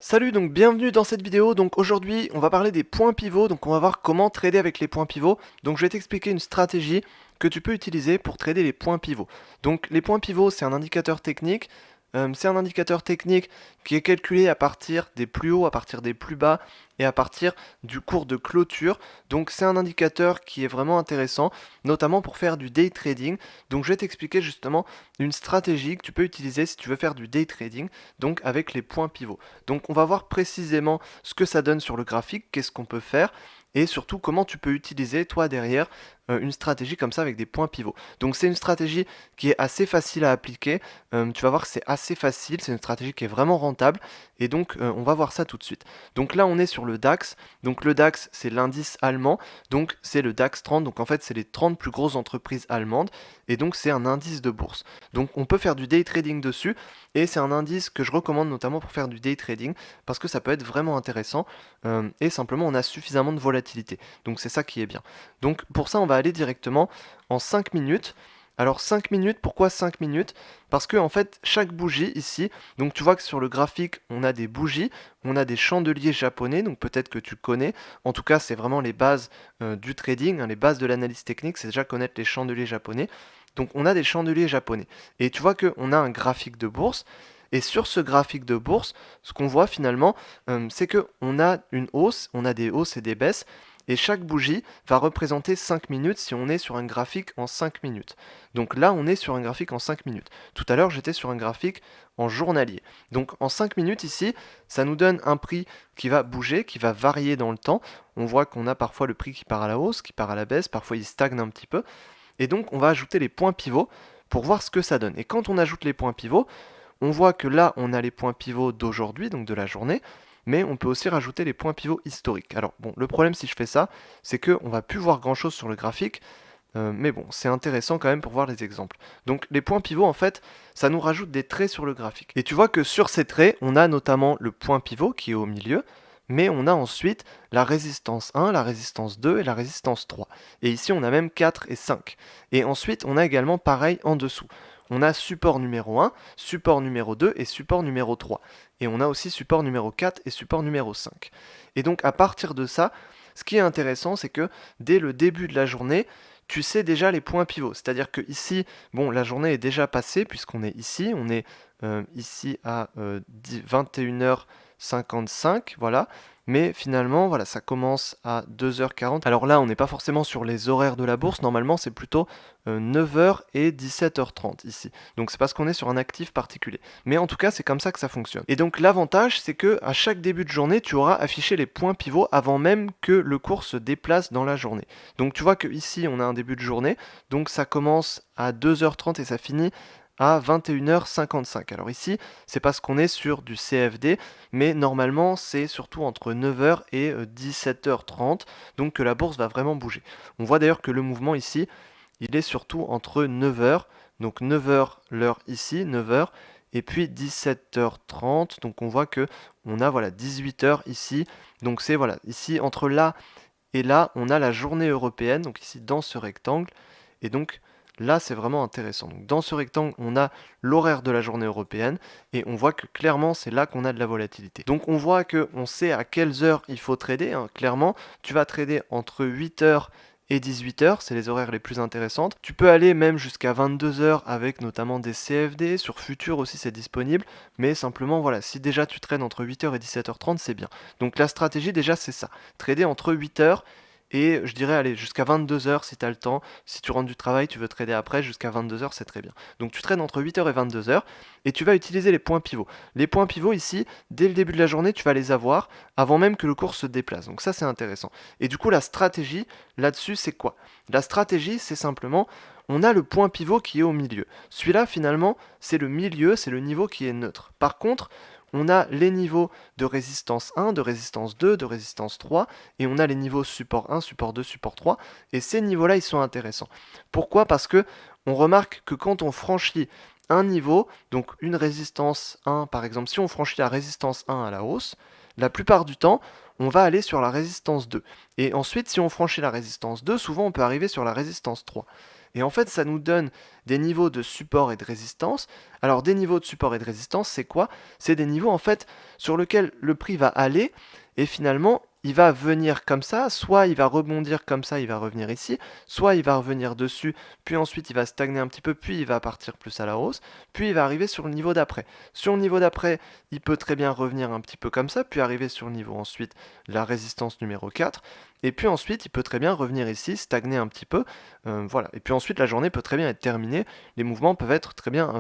Salut, donc bienvenue dans cette vidéo. Donc aujourd'hui, on va parler des points pivots. Donc on va voir comment trader avec les points pivots. Donc je vais t'expliquer une stratégie que tu peux utiliser pour trader les points pivots. Donc les points pivots, c'est un indicateur technique. C'est un indicateur technique qui est calculé à partir des plus hauts, à partir des plus bas et à partir du cours de clôture. Donc c'est un indicateur qui est vraiment intéressant, notamment pour faire du day trading. Donc je vais t'expliquer justement une stratégie que tu peux utiliser si tu veux faire du day trading, donc avec les points pivots. Donc on va voir précisément ce que ça donne sur le graphique, qu'est-ce qu'on peut faire, et surtout comment tu peux utiliser toi derrière une stratégie comme ça avec des points pivots. Donc c'est une stratégie qui est assez facile à appliquer, tu vas voir que c'est assez facile, c'est une stratégie qui est vraiment rentable, et donc on va voir ça tout de suite. Donc là on est sur le DAX, donc le DAX c'est l'indice allemand, donc c'est le DAX 30, donc en fait c'est les 30 plus grosses entreprises allemandes, et donc c'est un indice de bourse. Donc on peut faire du day trading dessus, et c'est un indice que je recommande notamment pour faire du day trading, parce que ça peut être vraiment intéressant, et simplement on a suffisamment de volatilité. Donc c'est ça qui est bien. Donc pour ça on va aller directement en 5 minutes. Alors 5 minutes, pourquoi 5 minutes? Parce que en fait chaque bougie ici, donc tu vois que sur le graphique on a des bougies, on a des chandeliers japonais, donc peut-être que tu connais, en tout cas c'est vraiment les bases du trading, hein, les bases de l'analyse technique, c'est déjà connaître les chandeliers japonais. Donc on a des chandeliers japonais. Et tu vois qu'on a un graphique de bourse. Et sur ce graphique de bourse, ce qu'on voit finalement, c'est qu'on a une hausse, on a des hausses et des baisses. Et chaque bougie va représenter 5 minutes si on est sur un graphique en 5 minutes. Donc là, on est sur un graphique en 5 minutes. Tout à l'heure, j'étais sur un graphique en journalier. Donc en 5 minutes ici, ça nous donne un prix qui va bouger, qui va varier dans le temps. On voit qu'on a parfois le prix qui part à la hausse, qui part à la baisse, parfois il stagne un petit peu. Et donc on va ajouter les points pivots pour voir ce que ça donne. Et quand on ajoute les points pivots, on voit que là on a les points pivots d'aujourd'hui, donc de la journée, mais on peut aussi rajouter les points pivots historiques. Alors bon, le problème si je fais ça, c'est qu'on va plus voir grand chose sur le graphique, mais bon, c'est intéressant quand même pour voir les exemples. Donc les points pivots, en fait, ça nous rajoute des traits sur le graphique. Et tu vois que sur ces traits, on a notamment le point pivot qui est au milieu, mais on a ensuite la résistance 1, la résistance 2 et la résistance 3. Et ici, on a même 4 et 5. Et ensuite, on a également pareil en dessous. On a support numéro 1, support numéro 2 et support numéro 3. Et on a aussi support numéro 4 et support numéro 5. Et donc à partir de ça, ce qui est intéressant, c'est que dès le début de la journée, tu sais déjà les points pivots. C'est-à-dire que ici, bon, la journée est déjà passée puisqu'on est ici. On est ici à 21h55, voilà. Mais finalement, voilà, ça commence à 2h40. Alors là, on n'est pas forcément sur les horaires de la bourse. Normalement, c'est plutôt 9h et 17h30 ici. Donc c'est parce qu'on est sur un actif particulier. Mais en tout cas, c'est comme ça que ça fonctionne. Et donc l'avantage, c'est que à chaque début de journée, tu auras affiché les points pivots avant même que le cours se déplace dans la journée. Donc tu vois que ici, on a un début de journée. Donc ça commence à 2h30 et ça finit à 21h55. Alors ici, c'est parce qu'on est sur du CFD, mais normalement c'est surtout entre 9h et 17h30, donc que la bourse va vraiment bouger. On voit d'ailleurs que le mouvement ici, il est surtout entre 9h, donc 9h l'heure ici, 9h, et puis 17h30, donc on voit que on a voilà 18h ici, donc c'est voilà, ici entre là et là, on a la journée européenne, donc ici dans ce rectangle, et donc là c'est vraiment intéressant. Donc dans ce rectangle, on a l'horaire de la journée européenne, et on voit que clairement c'est là qu'on a de la volatilité. Donc on voit que on sait à quelles heures il faut trader, hein. Clairement, tu vas trader entre 8h et 18h, c'est les horaires les plus intéressantes. Tu peux aller même jusqu'à 22h avec notamment des CFD, sur Futur aussi c'est disponible, mais simplement voilà, si déjà tu trades entre 8h et 17h30, c'est bien. Donc la stratégie déjà c'est ça, trader entre 8h et je dirais aller jusqu'à 22h si tu as le temps. Si tu rentres du travail, tu veux trader après, jusqu'à 22h, c'est très bien. Donc tu trades entre 8h et 22h et tu vas utiliser les points pivots. Les points pivots ici, dès le début de la journée, tu vas les avoir avant même que le cours se déplace. Donc ça c'est intéressant. Et du coup la stratégie là-dessus c'est quoi? La stratégie c'est simplement on a le point pivot qui est au milieu. Celui-là finalement c'est le milieu, c'est le niveau qui est neutre. Par contre, on a les niveaux de résistance 1, de résistance 2, de résistance 3, et on a les niveaux support 1, support 2, support 3, et ces niveaux-là, ils sont intéressants. Pourquoi? Parce que on remarque que quand on franchit un niveau, donc une résistance 1, par exemple, si on franchit la résistance 1 à la hausse, la plupart du temps, on va aller sur la résistance 2. Et ensuite, si on franchit la résistance 2, souvent on peut arriver sur la résistance 3. Et en fait, ça nous donne des niveaux de support et de résistance. Alors, des niveaux de support et de résistance, c'est quoi? C'est des niveaux, en fait, sur lesquels le prix va aller, et finalement, il va venir comme ça, soit il va rebondir comme ça, il va revenir ici, soit il va revenir dessus, puis ensuite il va stagner un petit peu, puis il va partir plus à la hausse, puis il va arriver sur le niveau d'après. Sur le niveau d'après, il peut très bien revenir un petit peu comme ça, puis arriver sur le niveau ensuite, la résistance numéro 4, et puis ensuite il peut très bien revenir ici, stagner un petit peu, voilà. Et puis ensuite la journée peut très bien être terminée, les mouvements peuvent être très bien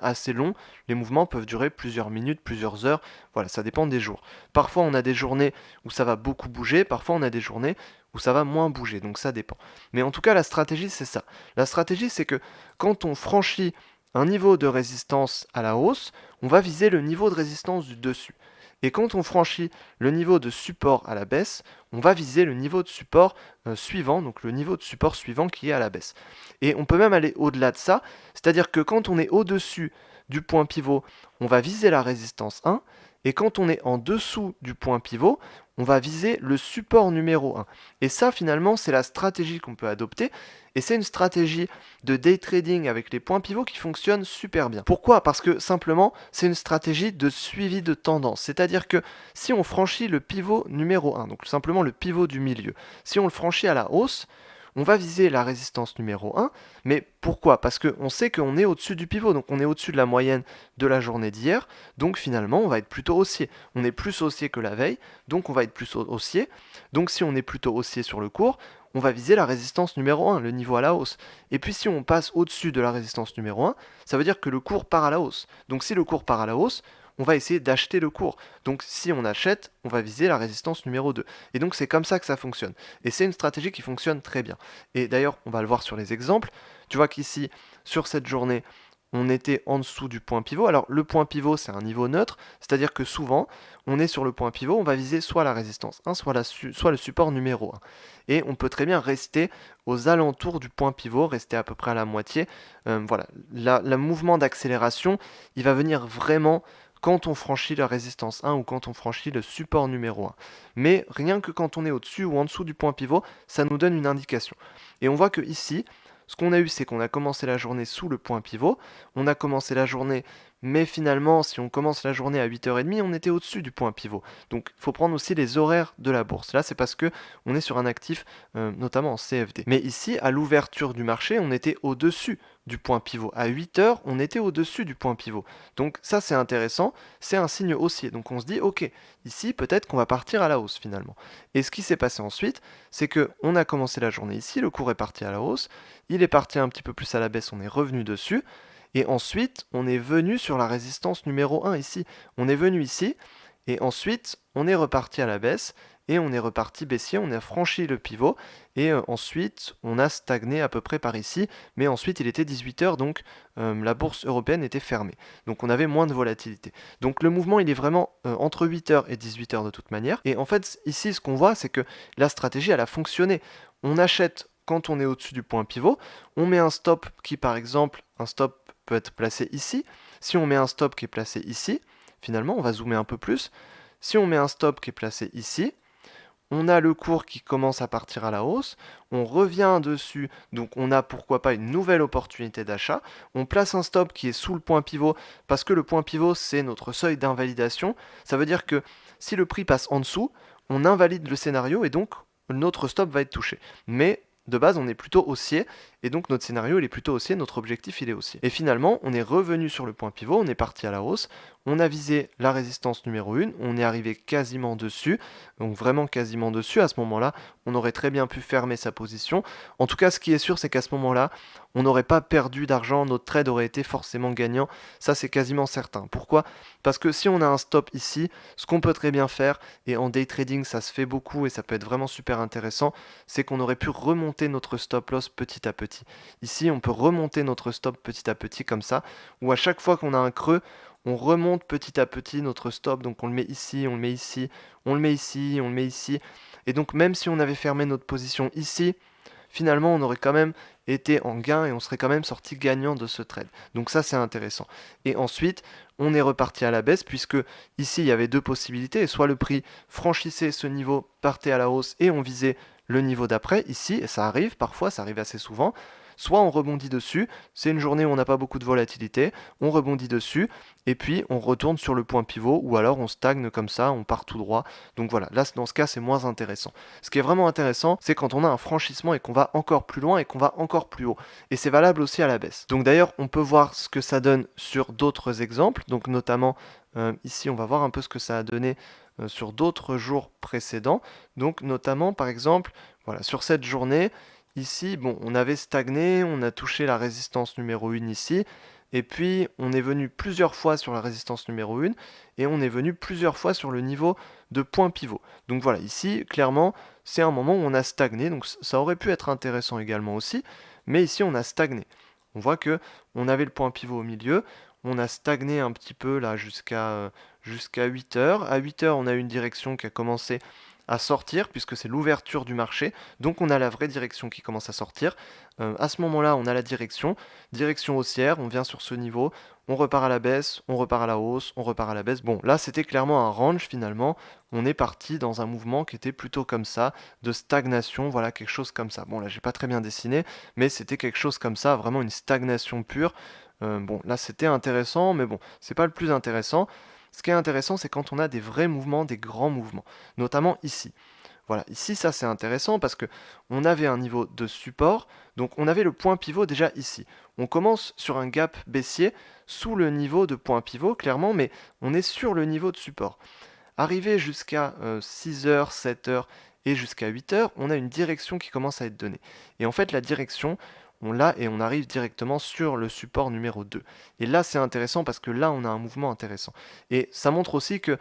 assez longs, les mouvements peuvent durer plusieurs minutes, plusieurs heures, voilà, ça dépend des jours. Parfois on a des journées où ça va beaucoup bouger, parfois on a des journées où ça va moins bouger, donc ça dépend. Mais en tout cas la stratégie c'est ça. La stratégie c'est que quand on franchit un niveau de résistance à la hausse, on va viser le niveau de résistance du dessus. Et quand on franchit le niveau de support à la baisse, on va viser le niveau de support suivant, donc le niveau de support suivant qui est à la baisse. Et on peut même aller au-delà de ça, c'est-à-dire que quand on est au-dessus du point pivot, on va viser la résistance 1, et quand on est en dessous du point pivot, on va viser le support numéro 1. Et ça, finalement, c'est la stratégie qu'on peut adopter. Et c'est une stratégie de day trading avec les points pivots qui fonctionne super bien. Pourquoi? Parce que simplement, c'est une stratégie de suivi de tendance. C'est-à-dire que si on franchit le pivot numéro 1, donc simplement le pivot du milieu, si on le franchit à la hausse, on va viser la résistance numéro 1, mais pourquoi? Parce qu'on sait qu'on est au-dessus du pivot, donc on est au-dessus de la moyenne de la journée d'hier, donc finalement on va être plutôt haussier. On est plus haussier que la veille, donc on va être plus haussier. Donc si on est plutôt haussier sur le cours, on va viser la résistance numéro 1, le niveau à la hausse. Et puis si on passe au-dessus de la résistance numéro 1, ça veut dire que le cours part à la hausse. Donc si le cours part à la hausse, on va essayer d'acheter le cours. Donc si on achète, on va viser la résistance numéro 2. Et donc c'est comme ça que ça fonctionne. Et c'est une stratégie qui fonctionne très bien. Et d'ailleurs, on va le voir sur les exemples. Tu vois qu'ici, sur cette journée, on était en dessous du point pivot. Alors le point pivot, c'est un niveau neutre, c'est-à-dire que souvent, on est sur le point pivot, on va viser soit la résistance 1, soit le support numéro 1. Et on peut très bien rester aux alentours du point pivot, rester à peu près à la moitié. Voilà, le mouvement d'accélération, il va venir vraiment quand on franchit la résistance 1 ou quand on franchit le support numéro 1. Mais rien que quand on est au-dessus ou en dessous du point pivot, ça nous donne une indication. Et on voit que ici, ce qu'on a eu, c'est qu'on a commencé la journée sous le point pivot, on a commencé la journée, mais finalement, si on commence la journée à 8h30, on était au-dessus du point pivot. Donc il faut prendre aussi les horaires de la bourse. Là, c'est parce que on est sur un actif, notamment en CFD. Mais ici, à l'ouverture du marché, on était au-dessus du point pivot. À 8h, on était au-dessus du point pivot. Donc ça, c'est intéressant, c'est un signe haussier. Donc on se dit, ok, ici, peut-être qu'on va partir à la hausse finalement. Et ce qui s'est passé ensuite, c'est qu'on a commencé la journée ici, le cours est parti à la hausse, il est parti un petit peu plus à la baisse, on est revenu dessus, et ensuite, on est venu sur la résistance numéro 1 ici. On est venu ici, et ensuite, on est reparti à la baisse, et on est reparti baissier, on a franchi le pivot, et ensuite, on a stagné à peu près par ici, mais ensuite, il était 18h, donc la bourse européenne était fermée. Donc on avait moins de volatilité. Donc le mouvement, il est vraiment entre 8h et 18h de toute manière. Et en fait, ici, ce qu'on voit, c'est que la stratégie, elle a fonctionné. On achète quand on est au-dessus du point pivot, on met un stop qui, par exemple, un stop peut être placé ici. Si on met un stop qui est placé ici, finalement, on va zoomer un peu plus. Si on met un stop qui est placé ici, on a le cours qui commence à partir à la hausse, on revient dessus, donc on a pourquoi pas une nouvelle opportunité d'achat, on place un stop qui est sous le point pivot, parce que le point pivot c'est notre seuil d'invalidation, ça veut dire que si le prix passe en dessous, on invalide le scénario et donc notre stop va être touché. Mais de base, on est plutôt haussier, et donc notre scénario il est plutôt haussier, notre objectif il est haussier. Et finalement, on est revenu sur le point pivot, on est parti à la hausse, on a visé la résistance numéro 1, on est arrivé quasiment dessus, donc vraiment quasiment dessus. À ce moment-là, on aurait très bien pu fermer sa position. En tout cas, ce qui est sûr, c'est qu'à ce moment-là, on n'aurait pas perdu d'argent, notre trade aurait été forcément gagnant, ça c'est quasiment certain. Pourquoi? Parce que si on a un stop ici, ce qu'on peut très bien faire, et en day trading ça se fait beaucoup et ça peut être vraiment super intéressant, c'est qu'on aurait pu remonter notre stop loss petit à petit. Ici, on peut remonter notre stop petit à petit comme ça, ou à chaque fois qu'on a un creux, on remonte petit à petit notre stop, donc on le met ici, on le met ici, on le met ici, on le met ici. Et donc même si on avait fermé notre position ici, finalement on aurait quand même été en gain et on serait quand même sorti gagnant de ce trade. Donc ça c'est intéressant. Et ensuite, on est reparti à la baisse puisque ici il y avait deux possibilités, soit le prix franchissait ce niveau, partait à la hausse et on visait le niveau d'après ici, et ça arrive parfois, ça arrive assez souvent. Soit on rebondit dessus, c'est une journée où on n'a pas beaucoup de volatilité, on rebondit dessus, et puis on retourne sur le point pivot, ou alors on stagne comme ça, on part tout droit. Donc voilà, là dans ce cas c'est moins intéressant. Ce qui est vraiment intéressant, c'est quand on a un franchissement et qu'on va encore plus loin et qu'on va encore plus haut. Et c'est valable aussi à la baisse. Donc d'ailleurs, on peut voir ce que ça donne sur d'autres exemples, donc notamment ici on va voir un peu ce que ça a donné sur d'autres jours précédents. Donc notamment par exemple, voilà, sur cette journée, ici, bon, on avait stagné, on a touché la résistance numéro 1 ici, et puis on est venu plusieurs fois sur la résistance numéro 1, et on est venu plusieurs fois sur le niveau de point pivot. Donc voilà, ici, clairement, c'est un moment où on a stagné, donc ça aurait pu être intéressant également aussi, mais ici on a stagné. On voit que on avait le point pivot au milieu, on a stagné un petit peu là jusqu'à 8 heures. À 8 heures, on a eu une direction qui a commencé à sortir puisque c'est l'ouverture du marché. Donc on a la vraie direction qui commence à sortir. À ce moment-là, on a la direction haussière, on vient sur ce niveau, on repart à la baisse, on repart à la hausse, on repart à la baisse. Bon, là c'était clairement un range finalement. On est parti dans un mouvement qui était plutôt comme ça, de stagnation, voilà quelque chose comme ça. Bon là j'ai pas très bien dessiné, mais c'était quelque chose comme ça, vraiment une stagnation pure. Bon là c'était intéressant, mais bon, c'est pas le plus intéressant. Ce qui est intéressant, c'est quand on a des vrais mouvements, des grands mouvements, notamment ici. Voilà, ici ça c'est intéressant parce que on avait un niveau de support, donc on avait le point pivot déjà ici. On commence sur un gap baissier sous le niveau de point pivot clairement, mais on est sur le niveau de support. Arrivé jusqu'à 6 heures, 7 heures et jusqu'à 8 heures, on a une direction qui commence à être donnée. Et en fait la direction, on l'a et on arrive directement sur le support numéro 2. Et là c'est intéressant parce que là on a un mouvement intéressant. Et ça montre aussi que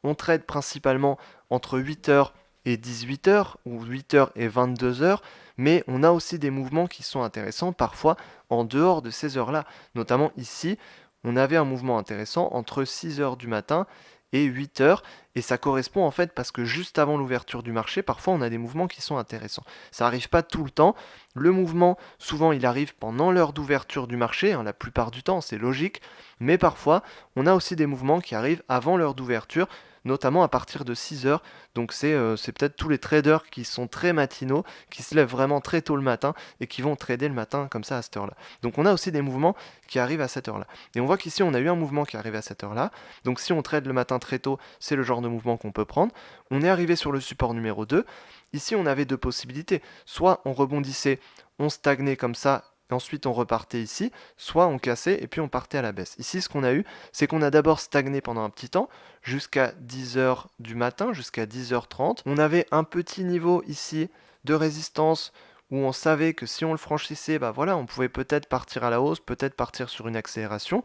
on trade principalement entre 8 heures et 18 heures ou 8 heures et 22 heures, mais on a aussi des mouvements qui sont intéressants parfois en dehors de ces heures-là. Notamment ici, on avait un mouvement intéressant entre 6 heures du matin et 8 heures, et ça correspond en fait parce que juste avant l'ouverture du marché, parfois on a des mouvements qui sont intéressants. Ça n'arrive pas tout le temps. Le mouvement, souvent il arrive pendant l'heure d'ouverture du marché, hein, la plupart du temps, c'est logique, mais parfois on a aussi des mouvements qui arrivent avant l'heure d'ouverture, notamment à partir de 6 heures. Donc c'est peut-être tous les traders qui sont très matinaux, qui se lèvent vraiment très tôt le matin et qui vont trader le matin comme ça à cette heure-là. Donc on a aussi des mouvements qui arrivent à cette heure-là. Et on voit qu'ici on a eu un mouvement qui arrive à cette heure-là. Donc si on trade le matin très tôt, c'est le genre de mouvement qu'on peut prendre. On est arrivé sur le support numéro 2. Ici on avait deux possibilités. Soit on rebondissait, on stagnait comme ça, et ensuite on repartait ici, soit on cassait et puis on partait à la baisse. Ici ce qu'on a eu, c'est qu'on a d'abord stagné pendant un petit temps, jusqu'à 10h du matin, jusqu'à 10h30. On avait un petit niveau ici de résistance où on savait que si on le franchissait, bah voilà, on pouvait peut-être partir à la hausse, peut-être partir sur une accélération.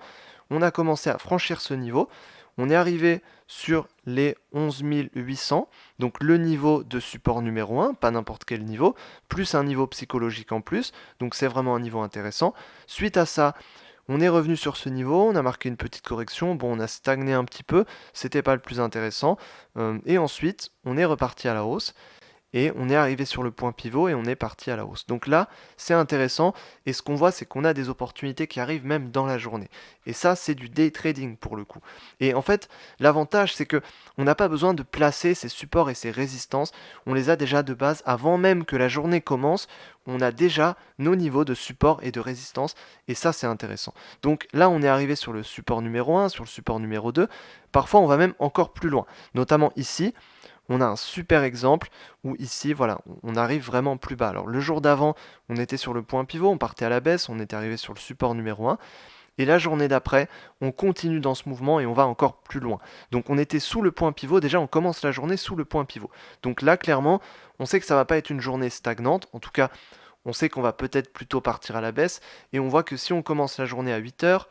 On a commencé à franchir ce niveau. On est arrivé sur les 11 800, donc le niveau de support numéro 1, pas n'importe quel niveau, plus un niveau psychologique en plus, donc c'est vraiment un niveau intéressant. Suite à ça, on est revenu sur ce niveau, on a marqué une petite correction, bon on a stagné un petit peu, c'était pas le plus intéressant, et ensuite on est reparti à la hausse, et on est arrivé sur le point pivot et on est parti à la hausse. Donc là, c'est intéressant et ce qu'on voit, c'est qu'on a des opportunités qui arrivent même dans la journée. Et ça, c'est du day trading pour le coup. Et en fait, l'avantage, c'est que on n'a pas besoin de placer ces supports et ces résistances. On les a déjà de base avant même que la journée commence. On a déjà nos niveaux de support et de résistance et ça, c'est intéressant. Donc là, on est arrivé sur le support numéro 1, sur le support numéro 2. Parfois, on va même encore plus loin, notamment ici. On a un super exemple où ici, voilà, on arrive vraiment plus bas. Alors le jour d'avant, on était sur le point pivot, on partait à la baisse, on était arrivé sur le support numéro 1. Et la journée d'après, on continue dans ce mouvement et on va encore plus loin. Donc on était sous le point pivot, déjà on commence la journée sous le point pivot. Donc là, clairement, on sait que ça va pas être une journée stagnante. En tout cas, on sait qu'on va peut-être plutôt partir à la baisse. Et on voit que si on commence la journée à 8 heures,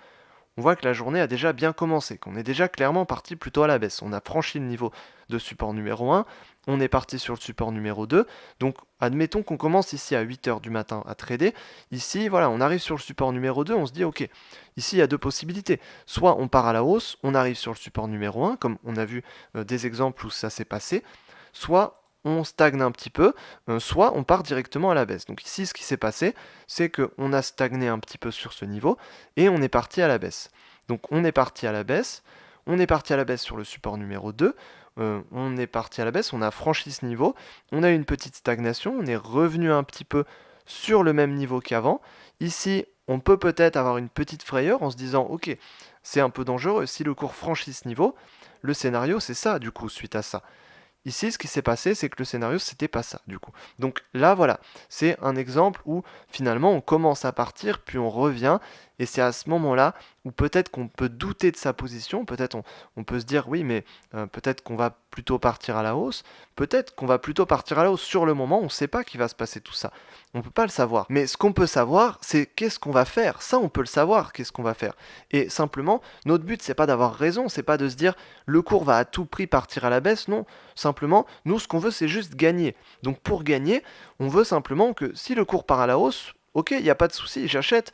on voit que la journée a déjà bien commencé, qu'on est déjà clairement parti plutôt à la baisse. On a franchi le niveau de support numéro 1, on est parti sur le support numéro 2, donc admettons qu'on commence ici à 8h du matin à trader, ici voilà, on arrive sur le support numéro 2, on se dit ok, ici il y a deux possibilités, soit on part à la hausse, on arrive sur le support numéro 1, comme on a vu des exemples où ça s'est passé, soit on stagne un petit peu, soit on part directement à la baisse. Donc ici, ce qui s'est passé, c'est qu'on a stagné un petit peu sur ce niveau et on est parti à la baisse. Donc on est parti à la baisse, on est parti à la baisse sur le support numéro 2, on est parti à la baisse, on a franchi ce niveau, on a eu une petite stagnation, on est revenu un petit peu sur le même niveau qu'avant. Ici, on peut peut-être avoir une petite frayeur en se disant, ok, c'est un peu dangereux, si le cours franchit ce niveau, le scénario c'est ça du coup suite à ça. Ici, ce qui s'est passé, c'est que le scénario, c'était pas ça, du coup. Donc là, voilà, c'est un exemple où finalement on commence à partir, puis on revient, et c'est à ce moment-là où peut-être qu'on peut douter de sa position, peut-être on peut se dire, oui, mais peut-être qu'on va plutôt partir à la hausse, peut-être qu'on va plutôt partir à la hausse sur le moment, on ne sait pas qu'il va se passer tout ça. On ne peut pas le savoir. Mais ce qu'on peut savoir, c'est qu'est-ce qu'on va faire. Ça, on peut le savoir, qu'est-ce qu'on va faire. Et simplement, notre but, c'est pas d'avoir raison, c'est pas de se dire, le cours va à tout prix partir à la baisse, non. Simplement, nous, ce qu'on veut, c'est juste gagner. Donc pour gagner, on veut simplement que si le cours part à la hausse, ok, il n'y a pas de souci, j'achète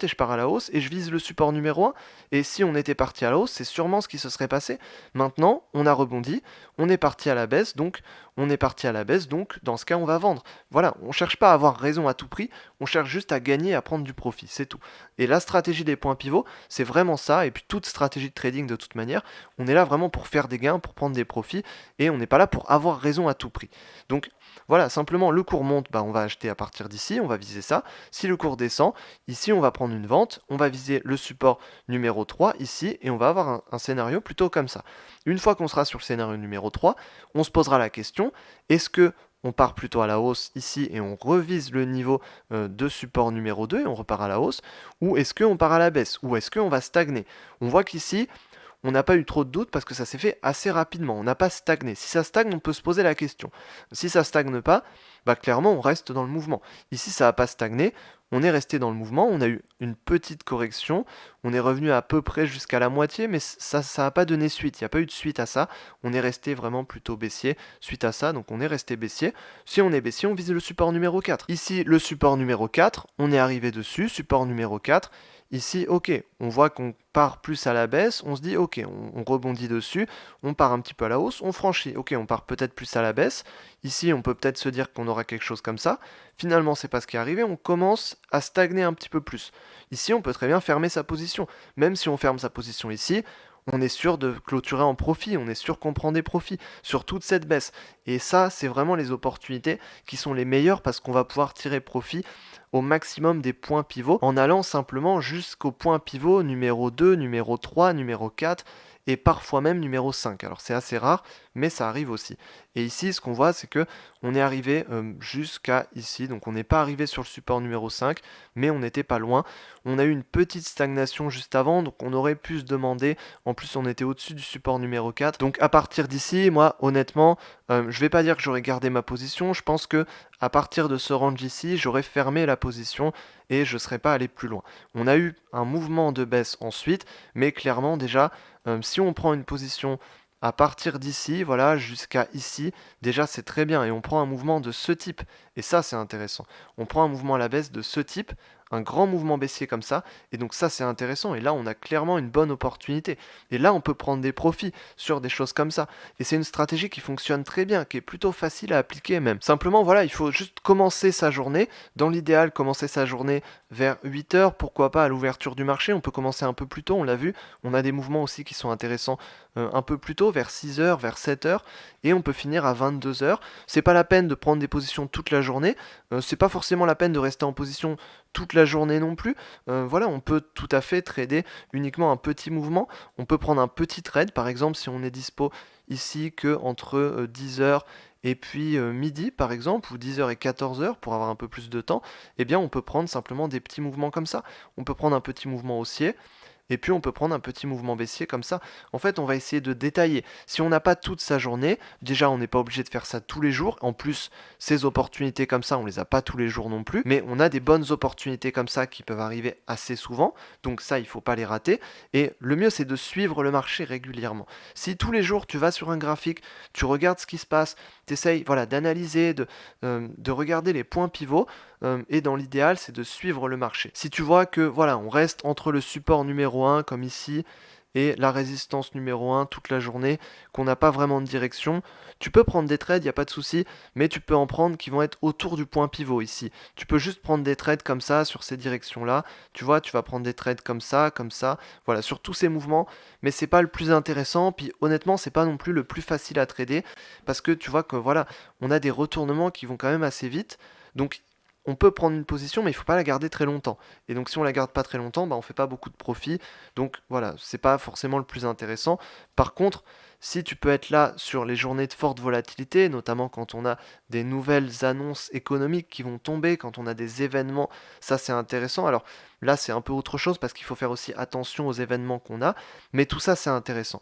et je pars à la hausse et je vise le support numéro 1. Et si on était parti à la hausse, c'est sûrement ce qui se serait passé. Maintenant, on a rebondi, on est parti à la baisse, donc dans ce cas, on va vendre. Voilà, on ne cherche pas à avoir raison à tout prix, on cherche juste à gagner et à prendre du profit, c'est tout. Et la stratégie des points pivots, c'est vraiment ça, et puis toute stratégie de trading de toute manière, on est là vraiment pour faire des gains, pour prendre des profits, et on n'est pas là pour avoir raison à tout prix. Donc voilà, simplement le cours monte, on va acheter à partir d'ici, on va viser ça. Si le cours descend, ici on va prendre une vente, on va viser le support numéro 3 ici, et on va avoir un scénario plutôt comme ça. Une fois qu'on sera sur le scénario numéro 3, on se posera la question, est-ce que on part plutôt à la hausse ici et on revise le niveau de support numéro 2 et on repart à la hausse, ou est-ce qu'on part à la baisse, ou est-ce qu'on va stagner? On voit qu'ici, on n'a pas eu trop de doutes parce que ça s'est fait assez rapidement, on n'a pas stagné. Si ça stagne, on peut se poser la question. Si ça stagne pas, clairement on reste dans le mouvement. Ici ça n'a pas stagné, on est resté dans le mouvement, on a eu une petite correction, on est revenu à peu près jusqu'à la moitié, mais ça n'a pas donné suite, il n'y a pas eu de suite à ça, on est resté vraiment plutôt baissier suite à ça, donc on est resté baissier. Si on est baissier, on vise le support numéro 4. Ici, le support numéro 4, on est arrivé dessus, support numéro 4, ici, ok, on voit qu'on part plus à la baisse, on se dit, ok, on rebondit dessus, on part un petit peu à la hausse, on franchit, ok, on part peut-être plus à la baisse, ici on peut peut-être se dire qu'on aura quelque chose comme ça, finalement c'est pas ce qui est arrivé, on commence à stagner un petit peu plus. Ici on peut très bien fermer sa position, même si on ferme sa position ici, on est sûr de clôturer en profit, on est sûr qu'on prend des profits sur toute cette baisse. Et ça, c'est vraiment les opportunités qui sont les meilleures parce qu'on va pouvoir tirer profit au maximum des points pivots en allant simplement jusqu'au point pivot numéro 2, numéro 3, numéro 4 et parfois même numéro 5. Alors c'est assez rare, mais ça arrive aussi. Et ici, ce qu'on voit, c'est que on est arrivé jusqu'à ici, donc on n'est pas arrivé sur le support numéro 5, mais on n'était pas loin. On a eu une petite stagnation juste avant, donc on aurait pu se demander, en plus on était au-dessus du support numéro 4, donc à partir d'ici, moi honnêtement, je vais pas dire que j'aurais gardé ma position, je pense que à partir de ce range ici, j'aurais fermé la position et je ne serais pas allé plus loin. On a eu un mouvement de baisse ensuite, mais clairement déjà, si on prend une position à partir d'ici, voilà, jusqu'à ici, déjà c'est très bien et on prend un mouvement de ce type. Et ça c'est intéressant. On prend un mouvement à la baisse de ce type, un grand mouvement baissier comme ça, et donc ça c'est intéressant. Et là on a clairement une bonne opportunité. Et là on peut prendre des profits sur des choses comme ça. Et c'est une stratégie qui fonctionne très bien, qui est plutôt facile à appliquer même. Simplement voilà, il faut juste commencer sa journée. Dans l'idéal, commencer sa journée vers 8 heures, pourquoi pas à l'ouverture du marché. On peut commencer un peu plus tôt, on l'a vu. On a des mouvements aussi qui sont intéressants un peu plus tôt, vers 6 heures, vers 7 heures, et on peut finir à 22 heures. C'est pas la peine de prendre des positions toute la journée, c'est pas forcément la peine de rester en position toute la journée non plus. Voilà, on peut tout à fait trader uniquement un petit mouvement. On peut prendre un petit trade, par exemple, si on est dispo ici que entre 10 heures et puis midi par exemple, ou 10 heures et 14 heures pour avoir un peu plus de temps, eh bien on peut prendre simplement des petits mouvements comme ça. On peut prendre un petit mouvement haussier, et puis on peut prendre un petit mouvement baissier comme ça. En fait, on va essayer de détailler. Si on n'a pas toute sa journée, déjà on n'est pas obligé de faire ça tous les jours. En plus, ces opportunités comme ça, on les a pas tous les jours non plus. Mais on a des bonnes opportunités comme ça qui peuvent arriver assez souvent. Donc ça, il faut pas les rater. Et le mieux, c'est de suivre le marché régulièrement. Si tous les jours tu vas sur un graphique, tu regardes ce qui se passe, tu essayes voilà, d'analyser, de regarder les points pivots, et dans l'idéal, c'est de suivre le marché. Si tu vois que voilà, on reste entre le support numéro 1 comme ici et la résistance numéro 1 toute la journée, qu'on n'a pas vraiment de direction, tu peux prendre des trades, il n'y a pas de souci, mais tu peux en prendre qui vont être autour du point pivot ici. Tu peux juste prendre des trades comme ça sur ces directions-là. Tu vois, tu vas prendre des trades comme ça, voilà, sur tous ces mouvements, mais c'est pas le plus intéressant, puis honnêtement, c'est pas non plus le plus facile à trader parce que tu vois que voilà, on a des retournements qui vont quand même assez vite. Donc on peut prendre une position, mais il ne faut pas la garder très longtemps. Et donc si on la garde pas très longtemps, bah, on ne fait pas beaucoup de profit. Donc voilà, c'est pas forcément le plus intéressant. Par contre, si tu peux être là sur les journées de forte volatilité, notamment quand on a des nouvelles annonces économiques qui vont tomber, quand on a des événements, ça c'est intéressant. Alors là c'est un peu autre chose parce qu'il faut faire aussi attention aux événements qu'on a, mais tout ça c'est intéressant.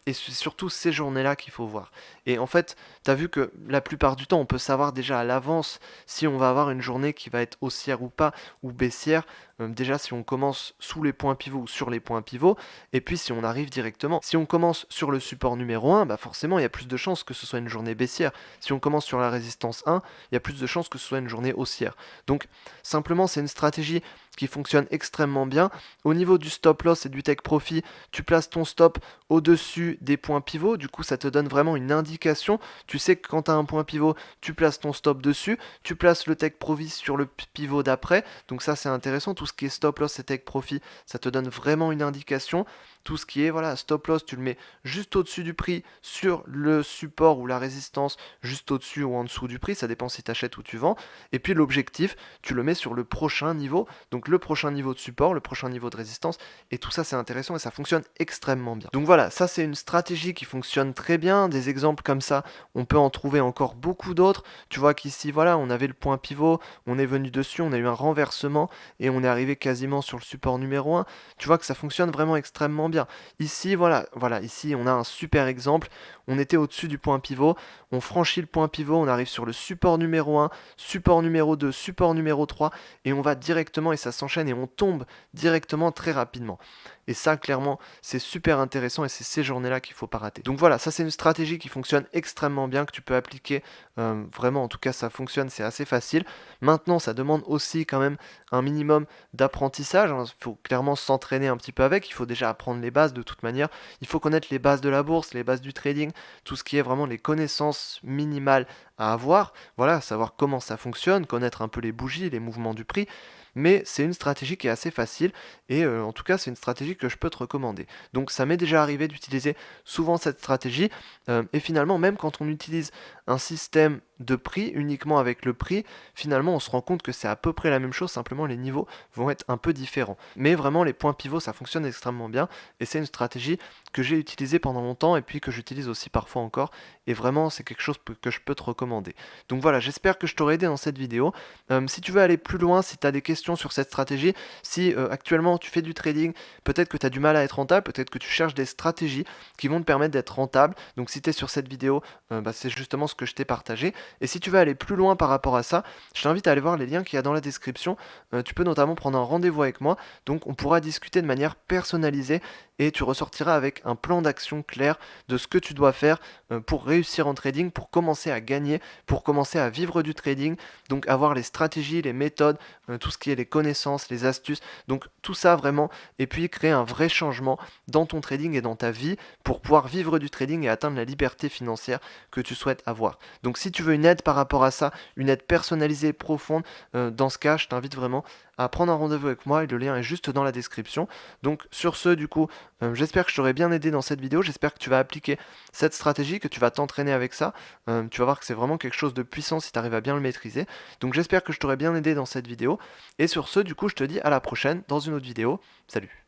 Et c'est surtout ces journées-là qu'il faut voir. Et en fait, tu as vu que la plupart du temps, on peut savoir déjà à l'avance si on va avoir une journée qui va être haussière ou pas, ou baissière. Déjà si on commence sous les points pivots ou sur les points pivots, et puis si on arrive directement. Si on commence sur le support numéro 1, bah forcément il y a plus de chances que ce soit une journée baissière. Si on commence sur la résistance 1, il y a plus de chances que ce soit une journée haussière. Donc simplement c'est une stratégie qui fonctionne extrêmement bien. Au niveau du stop loss et du take profit, tu places ton stop au-dessus des points pivots. Du coup, ça te donne vraiment une indication. Tu sais que quand tu as un point pivot, tu places ton stop dessus. Tu places le take profit sur le pivot d'après. Donc ça, c'est intéressant. Tout ce qui est stop loss et take profit, ça te donne vraiment une indication. Tout ce qui est voilà, stop loss, tu le mets juste au-dessus du prix sur le support ou la résistance, juste au-dessus ou en dessous du prix. Ça dépend si tu achètes ou tu vends. Et puis l'objectif, tu le mets sur le prochain niveau. Donc le prochain niveau de support, le prochain niveau de résistance. Et tout ça, c'est intéressant et ça fonctionne extrêmement bien. Donc voilà, ça c'est une stratégie qui fonctionne très bien. Des exemples comme ça, on peut en trouver encore beaucoup d'autres. Tu vois qu'ici, voilà, on avait le point pivot, on est venu dessus, on a eu un renversement et on est arrivé quasiment sur le support numéro 1. Tu vois que ça fonctionne vraiment extrêmement bien. Ici, voilà, ici on a un super exemple. On était au-dessus du point pivot, on franchit le point pivot, on arrive sur le support numéro 1, support numéro 2, support numéro 3 et on va directement et ça s'enchaîne et on tombe directement très rapidement. Et ça, clairement, c'est super intéressant et c'est ces journées-là qu'il ne faut pas rater. Donc voilà, ça c'est une stratégie qui fonctionne extrêmement bien, que tu peux appliquer. Vraiment, en tout cas, ça fonctionne, c'est assez facile. Maintenant, ça demande aussi quand même un minimum d'apprentissage. Il faut clairement s'entraîner un petit peu avec. Il faut déjà apprendre les bases de toute manière. Il faut connaître les bases de la bourse, les bases du trading, tout ce qui est vraiment les connaissances minimales à avoir. Voilà, savoir comment ça fonctionne, connaître un peu les bougies, les mouvements du prix. Mais c'est une stratégie qui est assez facile et en tout cas c'est une stratégie que je peux te recommander. Donc ça m'est déjà arrivé d'utiliser souvent cette stratégie et finalement même quand on utilise un système de prix uniquement avec le prix, finalement on se rend compte que c'est à peu près la même chose, simplement les niveaux vont être un peu différents. Mais vraiment les points pivots ça fonctionne extrêmement bien et c'est une stratégie que j'ai utilisée pendant longtemps et puis que j'utilise aussi parfois encore et vraiment c'est quelque chose que je peux te recommander. Donc voilà, j'espère que je t'aurai aidé dans cette vidéo. Si tu veux aller plus loin, si tu as des questions sur cette stratégie, si actuellement tu fais du trading, peut-être que tu as du mal à être rentable, peut-être que tu cherches des stratégies qui vont te permettre d'être rentable. Donc si tu es sur cette vidéo, c'est justement ce que je t'ai partagé. Et si tu veux aller plus loin par rapport à ça, je t'invite à aller voir les liens qu'il y a dans la description. Tu peux notamment prendre un rendez-vous avec moi, donc on pourra discuter de manière personnalisée et tu ressortiras avec un plan d'action clair de ce que tu dois faire pour réussir en trading, pour commencer à gagner, pour commencer à vivre du trading, donc avoir les stratégies, les méthodes, tout ce qui est les connaissances, les astuces, donc tout ça vraiment, et puis créer un vrai changement dans ton trading et dans ta vie pour pouvoir vivre du trading et atteindre la liberté financière que tu souhaites avoir. Donc si tu veux une aide par rapport à ça, une aide personnalisée, profonde, dans ce cas, je t'invite vraiment à prendre un rendez-vous avec moi et le lien est juste dans la description. Donc sur ce, du coup, j'espère que je t'aurai bien aidé dans cette vidéo, j'espère que tu vas appliquer cette stratégie, que tu vas t'entraîner avec ça. Tu vas voir que c'est vraiment quelque chose de puissant si tu arrives à bien le maîtriser. Donc j'espère que je t'aurai bien aidé dans cette vidéo. Et sur ce, du coup, je te dis à la prochaine dans une autre vidéo. Salut!